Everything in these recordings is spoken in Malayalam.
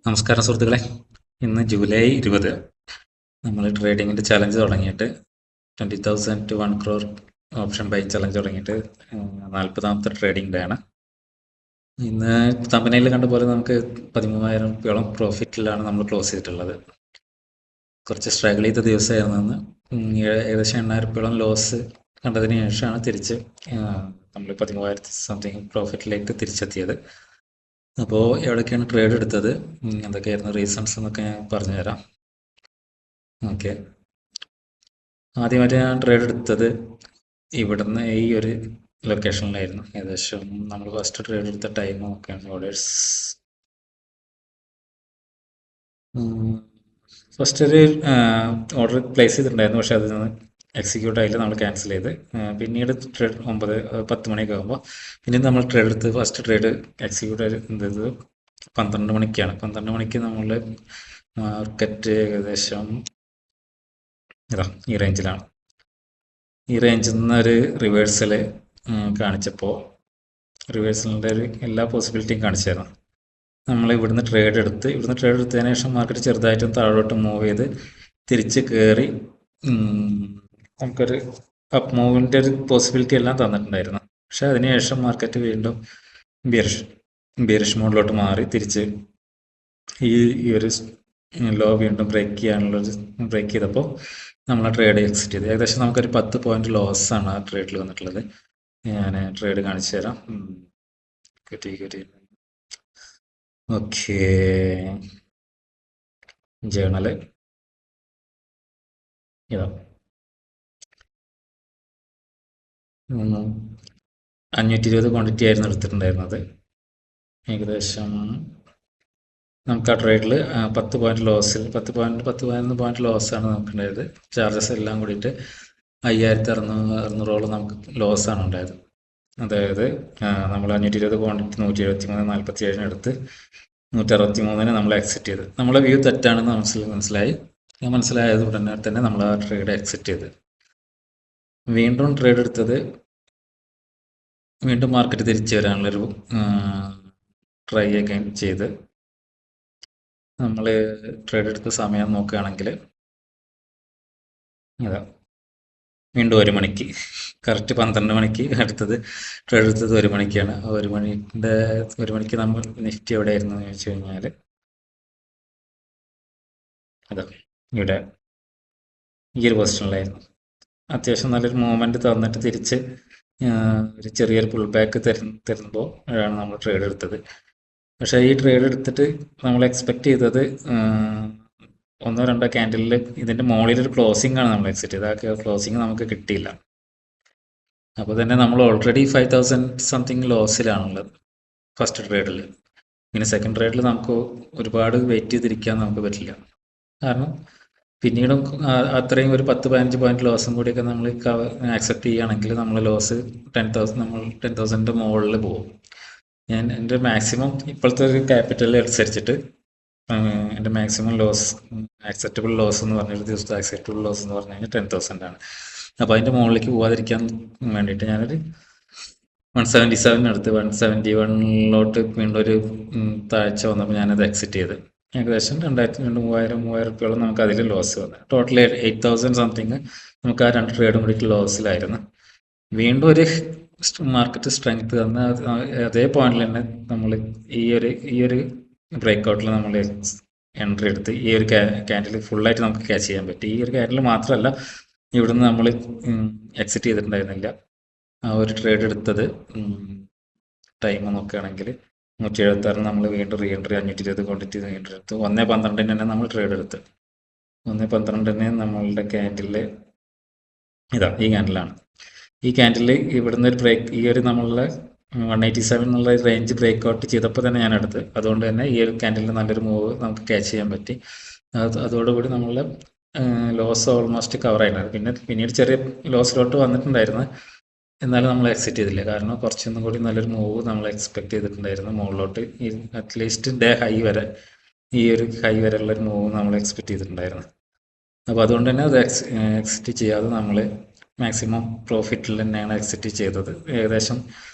നമസ്കാരം സുഹൃത്തുക്കളെ. ഇന്ന് ജൂലൈ 20. നമ്മൾ ട്രേഡിങ്ങിൻ്റെ ചലഞ്ച് തുടങ്ങിയിട്ട് 20,000 to 1 crore option by challenge തുടങ്ങിയിട്ട് 40ാമത്തെ ട്രേഡിംഗ് ഡേ ആണ്. ഇന്ന് തമ്പനയിൽ കണ്ട പോലെ നമുക്ക് 13,000 രൂപയോളം പ്രോഫിറ്റിലാണ് നമ്മൾ ക്ലോസ് ചെയ്തിട്ടുള്ളത്. കുറച്ച് സ്ട്രഗിൾ ചെയ്ത ദിവസമായിരുന്നു അന്ന്. ഏകദേശം 8,000 രൂപയോളം ലോസ് കണ്ടതിന് ശേഷമാണ് തിരിച്ച് നമ്മൾ 13,000 സംതിങ് പ്രോഫിറ്റിലേക്ക് തിരിച്ചെത്തിയത്. അപ്പോൾ എവിടെയൊക്കെയാണ് ട്രേഡ് എടുത്തത്, എന്തൊക്കെയായിരുന്നു റീസൺസ് എന്നൊക്കെ ഞാൻ പറഞ്ഞുതരാം. ഓക്കെ, ആദ്യമായിട്ട് ഞാൻ ട്രേഡ് എടുത്തത് ഇവിടുന്ന് ഈ ഒരു ലൊക്കേഷനിലായിരുന്നു. ഏകദേശം നമ്മൾ ഫസ്റ്റ് ട്രേഡ് എടുത്ത ടൈം നോക്കുകയാണ്. ഫസ്റ്റ് ഒരു ഓർഡർ പ്ലേസ് ചെയ്തിട്ടുണ്ടായിരുന്നു, പക്ഷെ അതിൽ നിന്ന് എക്സിക്യൂട്ട് ആയില്ല, നമ്മൾ ക്യാൻസൽ ചെയ്ത്. പിന്നീട് ട്രേഡ് 9-10 മണിയൊക്കെ ആകുമ്പോൾ പിന്നീട് നമ്മൾ ട്രേഡ് എടുത്ത് ഫസ്റ്റ് ട്രേഡ് എക്സിക്യൂട്ട് ചെയ്തത് 12 മണിക്കാണ്. 12 മണിക്ക് നമ്മൾ മാർക്കറ്റ് ഏകദേശം ഈ റേഞ്ചിലാണ്. ഈ റേഞ്ചിൽ നിന്ന് ഒരു റിവേഴ്സൽ കാണിച്ചപ്പോൾ റിവേഴ്സലിൻ്റെ ഒരു എല്ലാ പോസിബിലിറ്റിയും കാണിച്ചായിരുന്നു. നമ്മൾ ഇവിടുന്ന് ട്രേഡ് എടുത്തതിന് ശേഷം മാർക്കറ്റ് ചെറുതായിട്ടും താഴോട്ട് മൂവ് ചെയ്ത് തിരിച്ച് കയറി നമുക്കൊരു അപ്പ് മൂവിൻ്റെ ഒരു പോസിബിലിറ്റി എല്ലാം തന്നിട്ടുണ്ടായിരുന്നു. പക്ഷെ അതിനുശേഷം മാർക്കറ്റ് വീണ്ടും ബിയറിഷ് മോഡിലോട്ട് മാറി തിരിച്ച് ഈ ഒരു ലോ വീണ്ടും ബ്രേക്ക് ചെയ്തപ്പോൾ നമ്മൾ ആ ട്രേഡ് എക്സിറ്റ് ചെയ്ത്. ഏകദേശം നമുക്കൊരു 10 പോയിന്റ് ലോസ് ആണ് ആ ട്രേഡിൽ വന്നിട്ടുള്ളത്. ഞാൻ ട്രേഡ് കാണിച്ചു തരാം. ഓക്കെ, ജേണല് ഇതാ 520 ക്വാണ്ടിറ്റി ആയിരുന്നു എടുത്തിട്ടുണ്ടായിരുന്നത്. ഏകദേശം നമുക്ക് ആ ട്രേഡിൽ 10 പോയിന്റ് ലോസിൽ 11 പോയിന്റ് ലോസാണ് നമുക്കുണ്ടായത്. ചാർജസ് എല്ലാം കൂടിയിട്ട് 5,600 നമുക്ക് ലോസാണ് ഉണ്ടായത്. അതായത് നമ്മൾ 520 ക്വാണ്ടിറ്റി 173 47 എടുത്ത് 163 നമ്മൾ എക്സിറ്റ് ചെയ്ത്. നമ്മളെ വ്യൂ തെറ്റാണെന്ന് മനസ്സിലായത് ഉടനെ തന്നെ നമ്മൾ ആ ട്രേഡ് എക്സിറ്റ് ചെയ്ത്. വീണ്ടും ട്രേഡ് എടുത്തത് വീണ്ടും മാർക്കറ്റ് തിരിച്ചു വരാനുള്ളൊരു ട്രൈ ഒക്കെ ചെയ്ത് നമ്മൾ ട്രേഡ് എടുത്ത സമയം നോക്കുകയാണെങ്കിൽ അതാ വീണ്ടും 1 മണിക്ക് കറക്റ്റ് 12 മണിക്ക് ട്രേഡ് എടുത്തത് 1 മണിക്കാണ്. 1 മണിക്ക് നമ്മൾ നിഫ്റ്റി എവിടെയായിരുന്നു എന്ന് ചോദിച്ചു കഴിഞ്ഞാൽ അതാ ഇവിടെ ഈ ഒരു പൊസിഷനിലായിരുന്നു. അത്യാവശ്യം നല്ലൊരു മൂവ്മെന്റ് തന്നിട്ട് തിരിച്ച് ഒരു ചെറിയൊരു പുൾ ബാക്ക് തരുമ്പോൾ ആണ് നമ്മൾ ട്രേഡ് എടുത്തത്. പക്ഷേ ഈ ട്രേഡ് എടുത്തിട്ട് നമ്മൾ എക്സ്പെക്ട് ചെയ്തത് 1-2 ക്യാൻഡിലിൽ ഇതിൻ്റെ മുകളിലൊരു ക്ലോസിംഗ് ആണ് നമ്മൾ എക്സിറ്റ് ചെയ്തത്. ആ ക്ലോസിംഗ് നമുക്ക് കിട്ടിയില്ല. അപ്പോൾ തന്നെ നമ്മൾ ഓൾറെഡി 5,000 സംതിങ് ലോസിലാണുള്ളത് ഫസ്റ്റ് ട്രേഡിൽ. ഇനി സെക്കൻഡ് ട്രേഡിൽ നമുക്ക് ഒരുപാട് വെയിറ്റ് ചെയ്തിരിക്കാൻ നമുക്ക് പറ്റില്ല. കാരണം പിന്നീടും അത്രയും ഒരു 10-15 പോയിന്റ് ലോസും കൂടിയൊക്കെ നമ്മൾ ആക്സെപ്റ്റ് ചെയ്യുകയാണെങ്കിൽ നമ്മൾ ലോസ് 10,000 മുകളിൽ പോകും. ഞാൻ എൻ്റെ മാക്സിമം ഇപ്പോഴത്തെ ഒരു ക്യാപിറ്റൽ അനുസരിച്ചിട്ട് എൻ്റെ മാക്സിമം ലോസ് ആക്സെപ്റ്റബിൾ ലോസ് എന്ന് പറഞ്ഞൊരു ദിവസത്തെ ആക്സെപ്റ്റബിൾ ലോസ് എന്ന് പറഞ്ഞു കഴിഞ്ഞാൽ 10,000 ആണ്. അപ്പോൾ അതിൻ്റെ മുകളിലേക്ക് പോകാതിരിക്കാൻ വേണ്ടിയിട്ട് ഞാനൊരു 177 എടുത്ത് 171 വീണ്ടും ഒരു താഴ്ച വന്നപ്പോൾ ഞാനത് എക്സിറ്റ് ചെയ്ത്. ഏകദേശം 2,000-3,000 രൂപയോളം നമുക്ക് അതിൽ ലോസ് വന്നു. ടോട്ടൽ 8,000 സംതിങ് നമുക്ക് ആ 2 ട്രേഡും കൂടി ലോസിലായിരുന്നു. വീണ്ടും ഒരു മാർക്കറ്റ് സ്ട്രെങ്ത് തന്ന അതേ പോയിന്റിൽ തന്നെ നമ്മൾ ഈ ഒരു ബ്രേക്ക് ഔട്ടിൽ നമ്മൾ എൻട്രി എടുത്ത് ഈ ഒരു ക്യാൻഡിൽ ഫുള്ളായിട്ട് നമുക്ക് ക്യാച്ച് ചെയ്യാൻ പറ്റി. ഈ ഒരു ക്യാൻഡിൽ മാത്രമല്ല, ഇവിടുന്ന് നമ്മൾ എക്സിറ്റ് ചെയ്തിട്ടുണ്ടായിരുന്നില്ല. ആ ഒരു ട്രേഡ് എടുത്തത് ടൈം നോക്കുകയാണെങ്കിൽ 176 നമ്മൾ വീണ്ടും റീ എൻട്രി 520 ക്വാണ്ടിറ്റി വീണ്ടും എടുത്ത് 1:12 തന്നെ നമ്മൾ ട്രേഡ് എടുത്ത്. 1:12 നമ്മളുടെ ക്യാൻഡിൽ ഇതാ ഈ ക്യാൻഡിലാണ്. ഈ ക്യാൻഡിൽ ഇവിടുന്ന് ഒരു ബ്രേക്ക് ഈ ഒരു നമ്മളുടെ 187 എന്നുള്ള റേഞ്ച് ബ്രേക്ക് ഔട്ട് ചെയ്തപ്പോൾ തന്നെ ഞാൻ എടുത്ത്. അതുകൊണ്ട് തന്നെ ഈ ഒരു ക്യാൻഡിലിൽ നല്ലൊരു മൂവ് നമുക്ക് ക്യാച്ച് ചെയ്യാൻ പറ്റി. അതോടുകൂടി നമ്മളുടെ ലോസ് ഓൾമോസ്റ്റ് കവർ ആയിരുന്നു. പിന്നീട് ചെറിയ ലോസിലോട്ട് വന്നിട്ടുണ്ടായിരുന്നു, എന്നാലും നമ്മൾ എക്സിറ്റ് ചെയ്തില്ല. കാരണം കുറച്ചൊന്നും കൂടി നല്ലൊരു മൂവ് നമ്മൾ എക്സ്പെക്ട് ചെയ്തിട്ടുണ്ടായിരുന്നു മുകളിലോട്ട്. ഈ അറ്റ്ലീസ്റ്റ് ഡേ ഹൈ വരെ ഈ ഒരു ഹൈ വരെയുള്ളൊരു മൂവ് നമ്മൾ എക്സ്പെക്ട് ചെയ്തിട്ടുണ്ടായിരുന്നു. അപ്പോൾ അതുകൊണ്ട് തന്നെ അത് എക്സിറ്റ് ചെയ്യാതെ നമ്മൾ മാക്സിമം പ്രോഫിറ്റിൽ തന്നെയാണ് എക്സിറ്റ് ചെയ്തത്. ഏകദേശം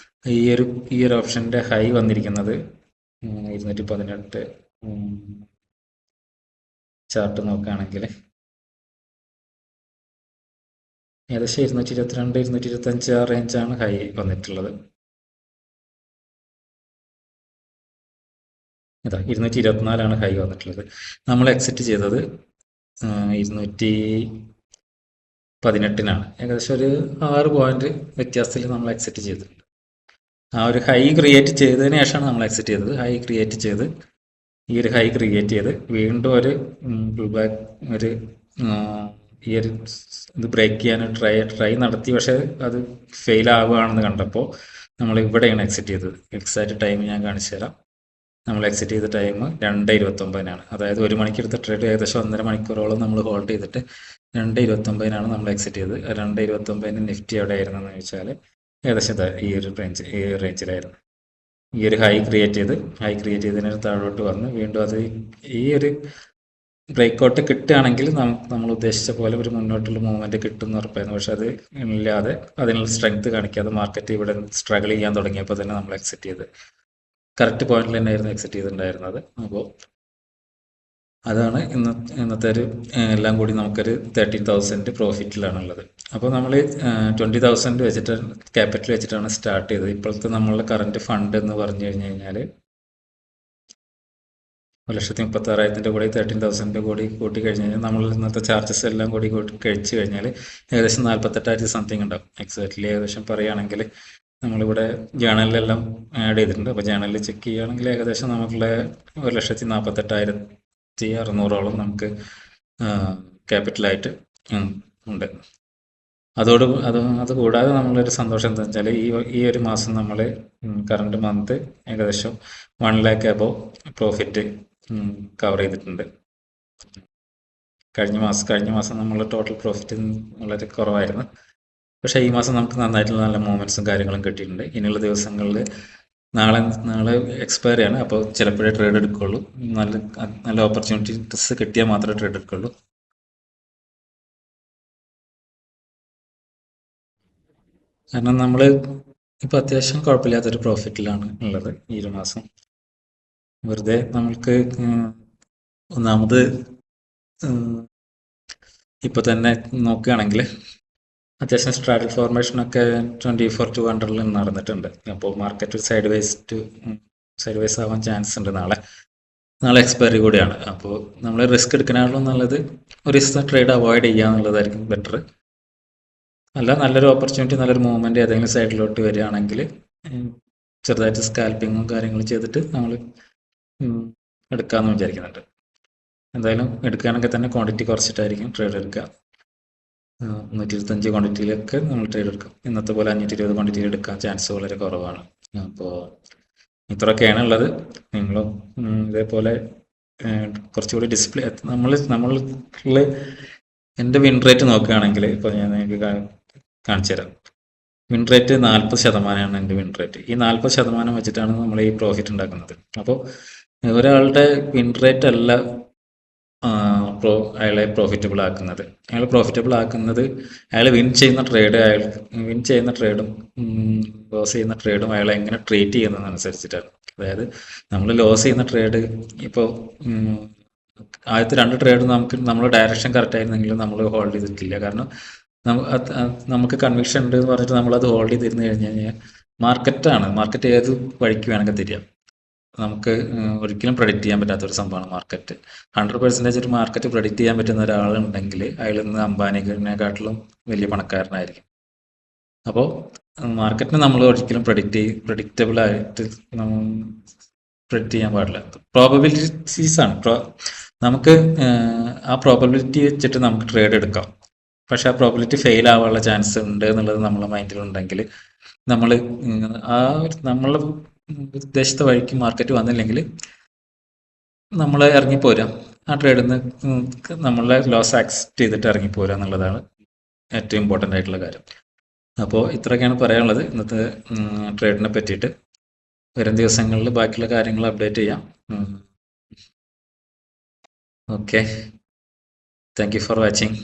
ഈ ഒരു ഓപ്ഷൻ്റെ ഹൈ വന്നിരിക്കുന്നത് 218 ചാർട്ട് നോക്കുകയാണെങ്കിൽ ഏകദേശം 222, 225 ആ റേഞ്ചാണ് ഹൈ വന്നിട്ടുള്ളത്. ഇതാ 224 ഹൈ വന്നിട്ടുള്ളത്. നമ്മൾ എക്സിറ്റ് ചെയ്തത് 218 ഏകദേശം ഒരു 6 പോയിന്റ് വ്യത്യാസത്തിൽ നമ്മൾ എക്സിറ്റ് ചെയ്തിട്ടുണ്ട്. ആ ഒരു ഹൈ ക്രിയേറ്റ് ചെയ്തതിന് ശേഷമാണ് നമ്മൾ എക്സിറ്റ് ചെയ്തത്. ഹൈ ക്രിയേറ്റ് ചെയ്ത് ഈ ഒരു ഹൈ ക്രിയേറ്റ് ചെയ്ത് വീണ്ടും ഒരു പുൾ ബാക്ക് ഒരു ഈ ഒരു ഇത് ബ്രേക്ക് ചെയ്യാൻ ട്രൈ നടത്തി, പക്ഷെ അത് ഫെയിൽ ആവുകയാണെന്ന് കണ്ടപ്പോൾ നമ്മൾ ഇവിടെയാണ് എക്സിറ്റ് ചെയ്തത്. എക്സാക്റ്റ് ടൈം ഞാൻ കാണിച്ചു തരാം. നമ്മൾ എക്സിറ്റ് ചെയ്ത ടൈം 2:29 അതായത് 1 മണിക്ക് എടുത്ത ട്രേഡ് ഏകദേശം 1.5 മണിക്കൂറോളം നമ്മൾ ഹോൾഡ് ചെയ്തിട്ട് 2:29 നമ്മൾ എക്സിറ്റ് ചെയ്തത്. 2:29 നിഫ്റ്റി എവിടെ ആയിരുന്നെന്ന് ചോദിച്ചാൽ ഏകദേശം ഈ ഒരു റേഞ്ചിലായിരുന്നു. ഈ ഒരു ഹൈ ക്രിയേറ്റ് ചെയ്തതിന് താഴോട്ട് വന്ന് വീണ്ടും അത് ഈ ഒരു ബ്രേക്ക് കിട്ടുകയാണെങ്കിൽ നമ്മൾ ഉദ്ദേശിച്ച പോലെ ഒരു മുന്നോട്ടുള്ള മൂവ്മെന്റ് കിട്ടുമെന്ന് ഉറപ്പായിരുന്നു. പക്ഷെ അത് ഇല്ലാതെ അതിനുള്ള സ്ട്രെങ്ത് കാണിക്കാതെ മാർക്കറ്റ് ഇവിടെ സ്ട്രഗിൾ ചെയ്യാൻ തുടങ്ങിയപ്പോൾ തന്നെ നമ്മൾ എക്സിറ്റ് ചെയ്ത് കറക്റ്റ് പോയിന്റിൽ തന്നെയായിരുന്നു എക്സിറ്റ് ചെയ്തിട്ടുണ്ടായിരുന്നത്. അപ്പോൾ അതാണ് ഇന്നത്തെ ഒരു എല്ലാം കൂടി നമുക്കൊരു 13,000 പ്രോഫിറ്റിലാണുള്ളത്. അപ്പോൾ നമ്മൾ 20,000 വെച്ചിട്ട് ക്യാപിറ്റൽ വെച്ചിട്ടാണ് സ്റ്റാർട്ട് ചെയ്തത്. ഇപ്പോഴത്തെ നമ്മളുടെ കറണ്ട് ഫണ്ട് എന്ന് പറഞ്ഞു കഴിഞ്ഞാൽ 1,36,000 കൂടി 13,000 കൂടി കൂട്ടി കഴിഞ്ഞ് കഴിഞ്ഞാൽ നമ്മൾ ഇന്നത്തെ ചാർജസ് എല്ലാം കൂടി കഴിച്ചു കഴിഞ്ഞാൽ ഏകദേശം 48,000 സംതിങ് ഉണ്ടാവും. എക്സാക്ട്ലി ഏകദേശം പറയുകയാണെങ്കിൽ നമ്മളിവിടെ ജേണലിലെല്ലാം ആഡ് ചെയ്തിട്ടുണ്ട്. അപ്പോൾ ജേണലിൽ ചെക്ക് ചെയ്യുകയാണെങ്കിൽ ഏകദേശം നമുക്കുള്ള 1,48,600 നമുക്ക് ക്യാപിറ്റലായിട്ട് ഉണ്ട്. അത് കൂടാതെ നമ്മളൊരു സന്തോഷം എന്താ വെച്ചാൽ ഈ ഒരു മാസം നമ്മൾ കറണ്ട് മന്ത് ഏകദേശം 1 lakh അബോവ് പ്രോഫിറ്റ് കവർ ചെയ്തിട്ടുണ്ട്. കഴിഞ്ഞ മാസം നമ്മൾ ടോട്ടൽ പ്രോഫിറ്റ് വളരെ കുറവായിരുന്നു. പക്ഷേ ഈ മാസം നമുക്ക് നന്നായിട്ടുള്ള നല്ല മൂവ്മെൻറ്റ്സും കാര്യങ്ങളും കിട്ടിയിട്ടുണ്ട്. ഇനിയുള്ള ദിവസങ്ങളിൽ നാളെ എക്സ്പയറി ആണ്. അപ്പോൾ ചിലപ്പോഴേ ട്രേഡ് എടുക്കുകയുള്ളൂ. നല്ല ഓപ്പർച്യൂണിറ്റീസ് കിട്ടിയാൽ മാത്രമേ ട്രേഡ് എടുക്കുകയുള്ളൂ. കാരണം നമ്മൾ ഇപ്പോൾ അത്യാവശ്യം കുഴപ്പമില്ലാത്തൊരു പ്രോഫിറ്റിലാണ് ഉള്ളത് ഈ ഒരു മാസം. വെറുതെ നമ്മൾക്ക് ഒന്നാമത് ഇപ്പോൾ തന്നെ നോക്കുകയാണെങ്കിൽ അത്യാവശ്യം സ്ട്രാറ്റൽ ഫോർമേഷനൊക്കെ 24-200 നടന്നിട്ടുണ്ട്. അപ്പോൾ മാർക്കറ്റ് സൈഡ് വൈസ് ആവാൻ ചാൻസ് ഉണ്ട്. നാളെ എക്സ്പയറി കൂടിയാണ്. അപ്പോൾ നമ്മൾ റിസ്ക് എടുക്കാനാണല്ലോ നല്ലത് ഒരു ദിവസം ട്രേഡ് അവോയ്ഡ് ചെയ്യുക എന്നുള്ളതായിരിക്കും ബെറ്റർ. അല്ല, നല്ലൊരു ഓപ്പർച്യൂണിറ്റി, നല്ലൊരു മൂവ്മെൻറ്റ് ഏതെങ്കിലും സൈഡിലോട്ട് വരികയാണെങ്കിൽ ചെറുതായിട്ട് സ്കാൽപ്പിങ്ങും കാര്യങ്ങളും ചെയ്തിട്ട് നമ്മൾ എടുക്കാമെന്ന് വിചാരിക്കുന്നുണ്ട്. എന്തായാലും എടുക്കുകയാണെങ്കിൽ തന്നെ ക്വാണ്ടിറ്റി കുറച്ചിട്ടായിരിക്കും ട്രേഡ് എടുക്കുക. 125 ക്വാണ്ടിറ്റിയിലൊക്കെ നമ്മൾ ട്രേഡ് എടുക്കും. ഇന്നത്തെ പോലെ 520 ക്വാണ്ടിറ്റിയിൽ എടുക്കാൻ ചാൻസ് വളരെ കുറവാണ്. അപ്പോൾ ഇത്രയൊക്കെയാണ് ഉള്ളത്. നിങ്ങളും ഇതേപോലെ കുറച്ചുകൂടി ഡിസിപ്ലിൻ നമ്മൾ എൻ്റെ വിൻ റേറ്റ് നോക്കുകയാണെങ്കിൽ ഇപ്പോൾ ഞാൻ നിങ്ങൾക്ക് കാണിച്ചു തരാം. വിൻ റേറ്റ് 40% എൻ്റെ വിൻ റേറ്റ്. ഈ 40% വെച്ചിട്ടാണ് നമ്മൾ ഈ പ്രോഫിറ്റ് ഉണ്ടാക്കുന്നത്. അപ്പോൾ ഒരാളുടെ വിൻ റേറ്റ് അല്ല അയാളെ പ്രോഫിറ്റബിൾ ആക്കുന്നത്. അയാൾ വിൻ ചെയ്യുന്ന ട്രേഡും ലോസ് ചെയ്യുന്ന ട്രേഡും അയാളെ എങ്ങനെ ട്രീറ്റ് ചെയ്യുന്നതനുസരിച്ചിട്ടാണ്. അതായത് നമ്മൾ ലോസ് ചെയ്യുന്ന ട്രേഡ് ഇപ്പോൾ ആദ്യത്തെ 2 ട്രേഡ് നമ്മൾ ഡയറക്ഷൻ കറക്റ്റ് ആയിരുന്നെങ്കിലും നമ്മൾ ഹോൾഡ് ചെയ്തിട്ടില്ല. കാരണം നമുക്ക് കൺവിക്ഷൻ ഉണ്ട് എന്ന് പറഞ്ഞിട്ട് നമ്മളത് ഹോൾഡ് ചെയ്തിരുന്നു കഴിഞ്ഞ് കഴിഞ്ഞാൽ മാർക്കറ്റ് ഏത് വഴിക്ക് വേണമെങ്കിൽ തിരിയാം. നമുക്ക് ഒരിക്കലും പ്രഡിക്റ്റ് ചെയ്യാൻ പറ്റാത്തൊരു സംഭവമാണ് മാർക്കറ്റ്. 100% ഒരു മാർക്കറ്റ് പ്രഡിക്റ്റ് ചെയ്യാൻ പറ്റുന്ന ഒരാളുണ്ടെങ്കിൽ അയാൾ ഇന്ന് അംബാനിനെക്കാട്ടിലും വലിയ പണക്കാരനായിരിക്കും. അപ്പോൾ മാർക്കറ്റിനെ നമ്മൾ ഒരിക്കലും പ്രഡിക്റ്റബിൾ ആയിട്ട് പ്രഡിക്റ്റ് ചെയ്യാൻ പാടില്ല. പ്രോബബിലിറ്റീസ് ആണ്. നമുക്ക് ആ പ്രോബബിലിറ്റി വെച്ചിട്ട് നമുക്ക് ട്രേഡ് എടുക്കാം. പക്ഷെ ആ പ്രോബബിലിറ്റി ഫെയിൽ ആവാനുള്ള ചാൻസ് ഉണ്ട് എന്നുള്ളത് നമ്മളെ മൈൻഡിലുണ്ടെങ്കിൽ നമ്മൾ ഉദ്ദേശിച്ച വഴിക്ക് മാർക്കറ്റ് വന്നില്ലെങ്കിൽ നമ്മൾ ഇറങ്ങിപ്പോരാം. ആ ട്രേഡിൽ നിന്ന് നമ്മളെ ലോസ് ആക്സെപ്റ്റ് ചെയ്തിട്ട് ഇറങ്ങിപ്പോരാ എന്നുള്ളതാണ് ഏറ്റവും ഇമ്പോർട്ടൻ്റ് ആയിട്ടുള്ള കാര്യം. അപ്പോൾ ഇത്രയൊക്കെയാണ് പറയാനുള്ളത് ഇന്നത്തെ ട്രേഡിനെ പറ്റിയിട്ട്. വരും ദിവസങ്ങളിൽ ബാക്കിയുള്ള കാര്യങ്ങൾ അപ്ഡേറ്റ് ചെയ്യാം. Okay, thank you for watching.